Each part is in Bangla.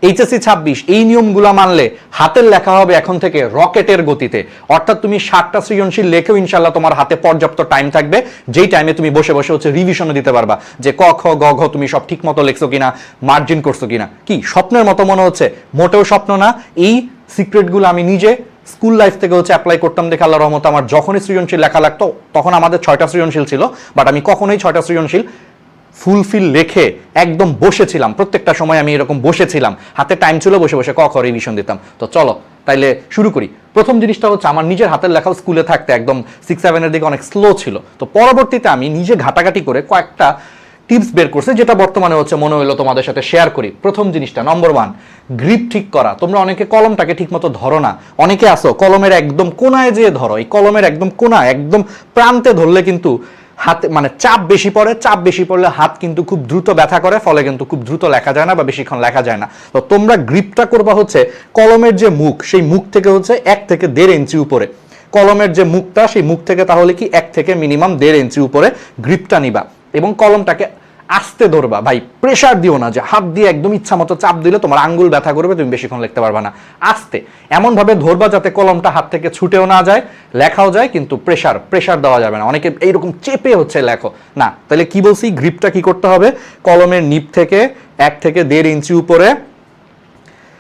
এইচএসসি 26 এই নিয়মগুলো মানলে হাতের লেখা হবে এখন থেকে রকেটের গতিতে। অর্থাৎ তুমি 60টা সৃজনশীল লেখেও ইনশাল্লাহ তোমার হাতে পর্যাপ্ত টাইম থাকবে, যেই টাইমে তুমি বসে বসে হচ্ছে রিভিশনও দিতে পারবা যে ক খ গ ঘ তুমি সব ঠিক মতো লিখছো কিনা, মার্জিন করছো কিনা। কি স্বপ্নের মতো মনে হচ্ছে? মোটেও স্বপ্ন না। এই সিক্রেটগুলো আমি নিজে স্কুল লাইফ থেকে হচ্ছে অ্যাপ্লাই করতাম দেখে আল্লাহর রহমতে আমার যখনই সৃজনশীল লেখা লাগতো, তখন আমাদের 6টা সৃজনশীল ছিল, বাট আমি কখনোই 6টা সৃজনশীল ফুলফিল লেখে একদম বসেছিলাম। প্রত্যেকটা সময় আমি এরকম বসেছিলাম, হাতে টাইম ছিল, বসে বসে ক খ রিভিশন দিতাম। তো চলো তাইলে শুরু করি। প্রথম জিনিসটা হচ্ছে আমার নিজের হাতের লেখাও স্কুলে থাকতে একদম 6-7 এর দিকে অনেক স্লো ছিল। তো পরবর্তীতে আমি নিজে ঘাটাঘাটি করে কয়েকটা টিপস বের করছে, যেটা বর্তমানে হচ্ছে মনে হলো তোমাদের সাথে শেয়ার করি। প্রথম জিনিসটা, নম্বর 1, গ্রিপ ঠিক করা। তোমরা অনেকে কলমটাকে ঠিক মতো ধরো না। অনেকে আসো কলমের একদম কোনায় যেয়ে ধরো। এই কলমের একদম কোনায় একদম প্রান্তে ধরলে কিন্তু হাতে মানে চাপ বেশি পড়ে। চাপ বেশি পড়লে হাত কিন্তু খুব দ্রুত ব্যথা করে, ফলে কিন্তু খুব দ্রুত লেখা যায় না বা বেশিক্ষণ লেখা যায় না। তো তোমরা গ্রিপটা করবা হচ্ছে কলমের যে মুখ, সেই মুখ থেকে হচ্ছে 1 থেকে 1.5 ইঞ্চি উপরে। কলমের যে মুখটা, সেই মুখ থেকে তাহলে কি 1 থেকে মিনিমাম 1.5 ইঞ্চি উপরে গ্রিপটা নিবা এবং কলমটাকে আস্তে ধরবা। ভাই প্রেসার দিও না যে হাত দিয়ে একদম ইচ্ছা মতো চাপ দিলে তোমার আঙ্গুল ব্যথা করবে, তুমি বেশিক্ষণ লিখতে পারবা না। আস্তে এমন ভাবে ধরবা যাতে কলমটা হাত থেকে ছুটেও না যায়, লেখাও যায়, কিন্তু প্রেসার দেওয়া যাবে না। অনেকে এইরকম চেপে হচ্ছে লেখো না। তাহলে কি বলছি, গ্রিপটা কি করতে হবে? কলমের নিপ থেকে 1 থেকে 1.5 ইঞ্চি উপরে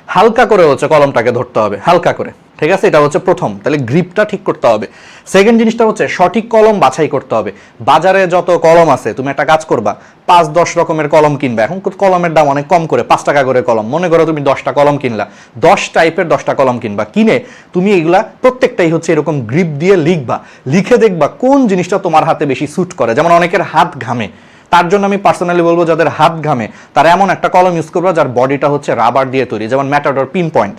হালকা করে হচ্ছে কলমটাকে ধরতে হবে, হালকা করে। ঠিক আছে, এটা হচ্ছে প্রথম। তাহলে গ্রিপটা ঠিক করতে হবে। সেকেন্ড জিনিসটা হচ্ছে সঠিক কলম বাছাই করতে হবে। বাজারে যত কলম আছে, তুমি একটা কাজ করবা, 5-10 রকমের কলম কিনবা। এখন কলমের দাম অনেক কম করে, 5 টাকা করে কলম। মনে করো তুমি 10টা কলম কিনলা, 10 টাইপের 10টা কলম কিনবা। কিনে তুমি এগুলা প্রত্যেকটাই হচ্ছে এরকম গ্রিপ দিয়ে লিখবা। লিখে দেখবা কোন জিনিসটা তোমার হাতে বেশি স্যুট করে। যেমন অনেকের হাত ঘামে, তার জন্য আমি পার্সোনালি বলবো যাদের হাত ঘামে তারা এমন একটা কলম ইউজ করবা যার বডিটা হচ্ছে রাবার দিয়ে তৈরি, যেমন ম্যাটাডোর পিন পয়েন্ট।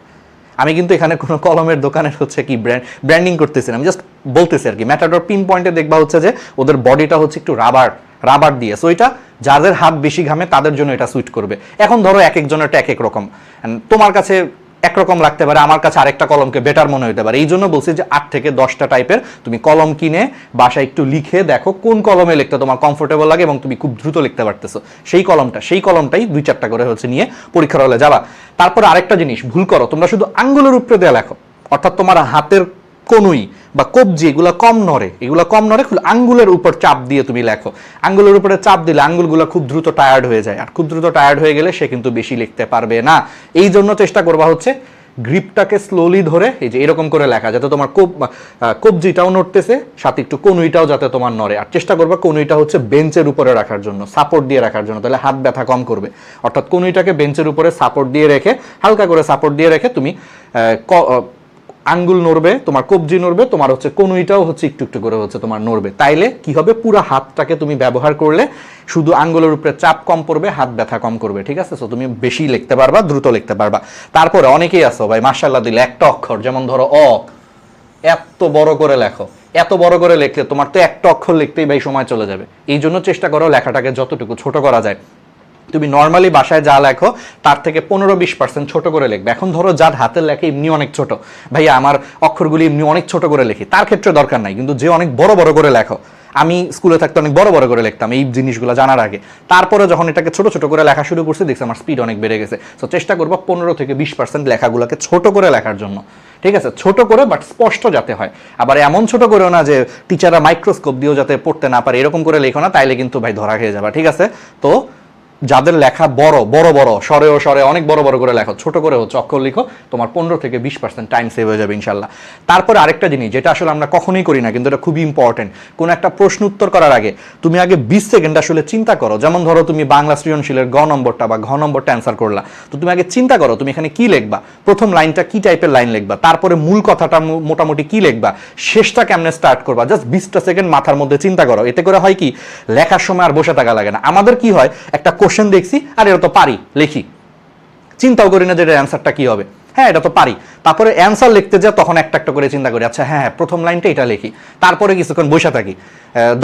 আমি কিন্তু এখানে কোনো কলমের দোকানের হচ্ছে কি ব্র্যান্ডিং করতেছি না, আমি জাস্ট বলতেছি আর কি। ম্যাটাডোর পিন পয়েন্টে দেখবা হচ্ছে যে ওদের বডিটা হচ্ছে একটু রাবার দিয়ে। সো এটা যাদের হাত বেশি ঘামে তাদের জন্য এটা সুইট করবে। এখন ধরো এক একজনের এক এক রকম, তোমার কাছে একরকম লাগতে পারে, আমার কাছে আরেকটা কলমকে বেটার মনে হতে পারে। এই জন্য বলছি যে 8 থেকে 10টা টাইপের তুমি কলম কিনে বাসায় একটু লিখে দেখো কোন কলমে লিখতে তোমার কমফোর্টেবল লাগে এবং তুমি খুব দ্রুত লিখতে পারতেছো। সেই কলমটাই 2-4টা করে হচ্ছে নিয়ে পরীক্ষার হলে যাবা। তারপর আরেকটা জিনিস ভুল করো, তোমরা শুধু আঙ্গুলের উপরে দেয়া লেখো। অর্থাৎ তোমার হাতের কনুই বা কবজি এগুলো কম নড়ে, আঙ্গুলের উপর চাপ দিয়ে তুমি লেখো। আঙ্গুলের উপরে চাপ দিলে আঙ্গুলগুলো খুব দ্রুত টায়ার্ড হয়ে যায়, আর খুব দ্রুত টায়ার্ড হয়ে গেলে সে কিন্তু বেশি লিখতে পারবে না। এই জন্য চেষ্টা করবা হচ্ছে গ্রিপটাকে স্লোলি ধরে এই যে এরকম করে লেখা, যাতে তোমার কবজিটাও নড়তেছে, সাথে একটু কনুইটাও যাতে তোমার নড়ে। আর চেষ্টা করবা কনুইটা হচ্ছে বেঞ্চের উপরে রাখার জন্য, সাপোর্ট দিয়ে রাখার জন্য, তাহলে হাত ব্যথা কম করবে। অর্থাৎ কনুইটাকে বেঞ্চের উপরে সাপোর্ট দিয়ে রেখে, হালকা করে সাপোর্ট দিয়ে রেখে তুমি আঙ্গুল নড়বে, তোমার কবজি নড়বে, তোমার হচ্ছে কনুইটাও হচ্ছে একটু একটু করে হচ্ছে তোমার নড়বে। তাইলে কি হবে, পুরো হাতটাকে তুমি ব্যবহার করলে শুধু আঙ্গুলের উপরে চাপ কম পড়বে, হাত ব্যথা কম করবে। ঠিক আছে, সো তুমি বেশি লিখতে পারবা, দ্রুত লিখতে পারবা। তারপরে অনেকেই আসো ভাই মাশাআল্লাহ দিলে একটা অক্ষর, যেমন ধরো অ, এত বড় করে লেখো। এত বড় করে লিখলে তোমার তো একটা অক্ষর লিখতেই ভাই সময় চলে যাবে। এই জন্য চেষ্টা করো লেখাটাকে যতটুকু ছোট করা যায়। তুমি নর্মালি বাসায় যা লেখো তার থেকে 15-20% ছোট করে লিখবে। এখন ধরো যার হাতের লেখা এমনি অনেক ছোট, ভাইয়া আমার অক্ষরগুলি এমনি অনেক ছোট করে লিখি, তার ক্ষেত্রে দরকার নাই। কিন্তু যে অনেক বড় বড় করে লেখো, আমি স্কুলে থাকতে অনেক বড় বড় করে লিখতাম এই জিনিসগুলো জানার আগে। তারপরে যখন এটাকে ছোট ছোট করে লেখা শুরু করছি, দেখছি আমার স্পিড অনেক বেড়ে গেছে। সো চেষ্টা করবো 15-20% লেখাগুলোকে ছোট করে লেখার জন্য। ঠিক আছে, ছোট করে বাট স্পষ্ট যাতে হয়। আবার এমন ছোট করেও না যে টিচাররা মাইক্রোস্কোপ দিয়েও যাতে পড়তে না পারে, এরকম করে লেখো না, তাইলে কিন্তু ভাই ধরা খেয়ে যাবে। ঠিক আছে, তো যাদের লেখা বড় সরে অনেক বড় বড় করে লেখো, ছোট করে হচ্ছে অক্ষর লিখো, তোমার 15-20% টাইম সেভ হয়ে যাবে ইনশাল্লাহ। তারপরে আরেকটা জিনিস যেটা আসলে আমরা কখনোই করি না, কিন্তু এটা খুবই ইম্পর্টেন্ট, কোন একটা প্রশ্ন উত্তর করার আগে তুমি আগে 20 সেকেন্ড আসলে চিন্তা করো। যেমন ধরো তুমি বাংলা সৃজনশীলের গ নম্বরটা বা ঘ নম্বরটা অ্যান্সার করলা, তো তুমি আগে চিন্তা করো তুমি এখানে কি লিখবা, প্রথম লাইনটা কি টাইপের লাইন লিখবা, তারপরে মূল কথাটা মোটামুটি কি লিখবা, শেষটা কেমনে স্টার্ট করবা। জাস্ট 20টা সেকেন্ড মাথার মধ্যে চিন্তা করো। এতে করে হয় কি, লেখার সময় আর বসে থাকা লাগে না। আমাদের কি হয়, একটা কোশ্চেন দেখছি আর এটা তো পারি লিখি, চিন্তাও করি না যে এর অ্যান্সারটা কি হবে। হ্যাঁ এটা তো পারি। তারপরে অ্যান্সার লিখতে যা তখন একটা একটা করে চিন্তা করি, আচ্ছা হ্যাঁ প্রথম লাইনটা এটা লিখি, তারপরে কিছুক্ষণ বসে থাকি,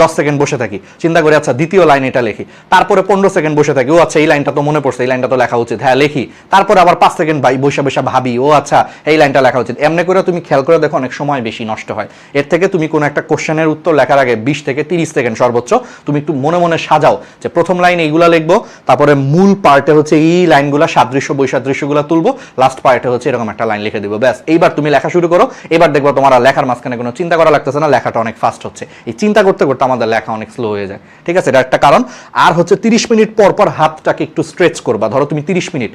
10 সেকেন্ড বসে থাকি, চিন্তা করি আচ্ছা দ্বিতীয় লাইন এটা লিখি, তারপরে 15 সেকেন্ড বসে থাকি, ও আচ্ছা এই লাইনটা তো মনে পড়ছে, এই লাইনটা তো লেখা উচিত, হ্যাঁ লিখি, তারপরে আবার 5 সেকেন্ড বসে বসে ভাবি, ও আচ্ছা এই লাইনটা লেখা উচিত। এমনি করে তুমি খেয়াল করে দেখো অনেক সময় বেশি নষ্ট হয়। এর থেকে তুমি কোনো একটা কোশ্চেনের উত্তর লেখার আগে 20 থেকে 30 সেকেন্ড সর্বোচ্চ তুমি একটু মনে মনে সাজাও যে প্রথম লাইন এইগুলা লিখবো, তারপরে মূল পার্টে হচ্ছে এই লাইনগুলা সাদৃশ্য বৈসাদৃশ্যগুলো তুলবো, লাস্ট পার্টে হচ্ছে এরকম একটা লাইন লিখে দিব, ব্যাস। এইবার তুমি লেখা শুরু করো, এবার দেখবো তোমার লেখার মাঝখানে কোনো চিন্তা করা লাগতেছে না, লেখাটা অনেক ফাস্ট হচ্ছে। এই চিন্তা করতে করতে আমাদের লেখা অনেক স্লো হয়ে যায়, ঠিক আছে, এটা একটা কারণ। আর হচ্ছে 30 মিনিট পর পর হাতটাকে একটু স্ট্রেচ করবা। ধরো তুমি 30 মিনিট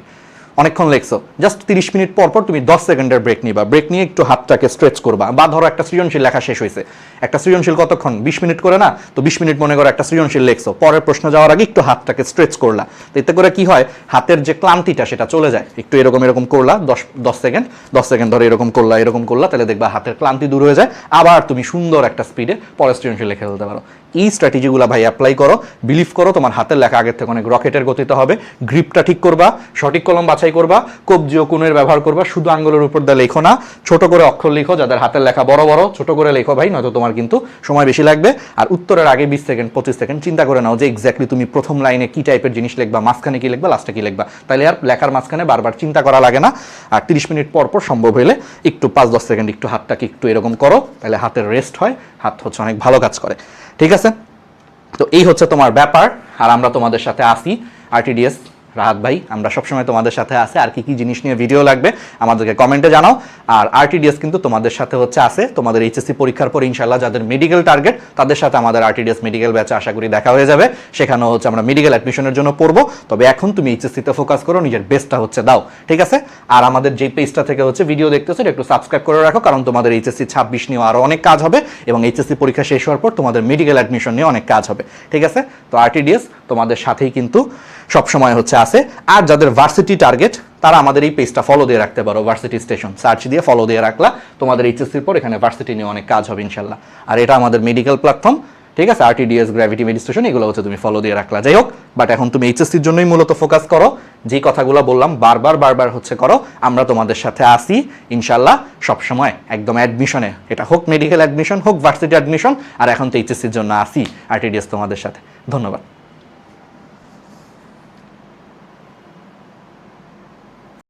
অনেকক্ষণ লেখছো, জাস্ট 30 মিনিট পর পর তুমি 10 সেকেন্ডের ব্রেক নিবা, ব্রেক নিয়ে একটু হাতটাকে স্ট্রেচ করবা। বা ধরো একটা সৃজনশীল লেখা শেষ হয়েছে, একটা সৃজনশীল কতক্ষণ 20 মিনিট করে না, তো 20 মিনিট মনে করো একটা সৃজনশীল লেখছো, পরের প্রশ্ন যাওয়ার আগে একটু হাতটাকে স্ট্রেচ করলা, তো এতে করে কি হয় হাতের যে ক্লান্তিটা সেটা চলে যায়। একটু এরকম এরকম করলা 10 সেকেন্ড ধরে এরকম করলা, তাহলে দেখবা হাতের ক্লান্তি দূর হয়ে যায়, আবার তুমি সুন্দর একটা স্পিডে পরের সৃজনশীল লিখে ফেলতে পারো। এই স্ট্র্যাটেজিগুলো ভাই অ্যাপ্লাই করো, বিলিভ করো তোমার হাতের লেখা আগের থেকে অনেক রকেটের গতিতে হবে। গ্রিপটা ঠিক করবা, সঠিক কলম বাছাই করবা, কবজি ও কোণের ব্যবহার করবা, শুধু আঙ্গুলের উপর দিয়ে লেখো না, ছোট করে অক্ষর লিখো, যাদের হাতের লেখা বড় বড় ছোট করে লেখো ভাই, নয়তো তোমার কিন্তু সময় বেশি লাগবে। আর উত্তরের আগে 20 সেকেন্ড 25 সেকেন্ড চিন্তা করে নাও যে এক্স্যাক্টলি তুমি প্রথম লাইনে কি টাইপের জিনিস লিখবা, মাঝখানে কি লিখবা, লাস্টে কি লিখবা, তাহলে আর লেখার মাঝখানে বারবার চিন্তা করা লাগে না। আর 30 মিনিট পর পর সম্ভব হলে একটু 5-10 সেকেন্ড একটু হাতটাকে একটু এরকম করো, তাহলে হাতের রেস্ট হয়, হাত হচ্ছে অনেক ভালো কাজ করে, ঠিক আছে। তো এই হচ্ছে তোমার ব্যাপার। আর আমরা তোমাদের সাথে আসি, আরটিডিএস রাহাত ভাই, আমরা সবসময় তোমাদের সাথে আছে। আর কি কি জিনিস নিয়ে ভিডিও লাগবে আমাদেরকে কমেন্টে জানাও। আর আরটিডিএস কিন্তু তোমাদের সাথে হচ্ছে আছে, তোমাদের এইচএসসি পরীক্ষার পর ইনশাল্লাহ যাদের মেডিকেল টার্গেট তাদের সাথে আমাদের আরটিডিএস মেডিকেল ব্যাচে আশা করি দেখা হয়ে যাবে। সেখানেও হচ্ছে আমরা মেডিকেল অ্যাডমিশনের জন্য পড়বো। তবে এখন তুমি এইচএসসিতে ফোকাস করো, নিজের বেস্টটা হচ্ছে দাও, ঠিক আছে। আর আমাদের যে পেজটা থেকে হচ্ছে ভিডিও দেখতেছো একটু সাবস্ক্রাইব করে রাখো, কারণ তোমাদের এইচএসসি 26 নিয়েও আরও অনেক কাজ হবে, এবং এইচএসসি পরীক্ষা শেষ হওয়ার পর তোমাদের মেডিকেল অ্যাডমিশন নিয়ে অনেক কাজ হবে, ঠিক আছে। তো আরটিডিএস তোমাদের সাথেই কিন্তু সবসময় হচ্ছে আছে। আর যাদের ভার্সিটি টার্গেট তারা আমাদের এই পেজটা ফলো দিয়ে রাখতে পারো, ভার্সিটি স্টেশন সার্চ দিয়ে ফলো দিয়ে রাখলা, তোমাদের এইচএসসির পর এখানে ভার্সিটি নিয়ে অনেক কাজ হবে ইনশাল্লাহ। আর এটা আমাদের মেডিকেল প্ল্যাটফর্ম, ঠিক আছে, আরটিডিএস গ্র্যাভিটি মেডিস্টেশন এগুলো হচ্ছে তুমি ফলো দিয়ে রাখলা। যাই হোক, বাট এখন তুমি এইচএসসির জন্যই মূলত ফোকাস করো, যেই কথাগুলো বললাম বারবার হচ্ছে করো। আমরা তোমাদের সাথে আসি ইনশাল্লাহ সবসময়, একদম অ্যাডমিশনে, এটা হোক মেডিকেল অ্যাডমিশন হোক ভার্সিটি অ্যাডমিশন, আর এখন তো এইচএসসির জন্য আসি আরটিডিএস তোমাদের সাথে। ধন্যবাদ।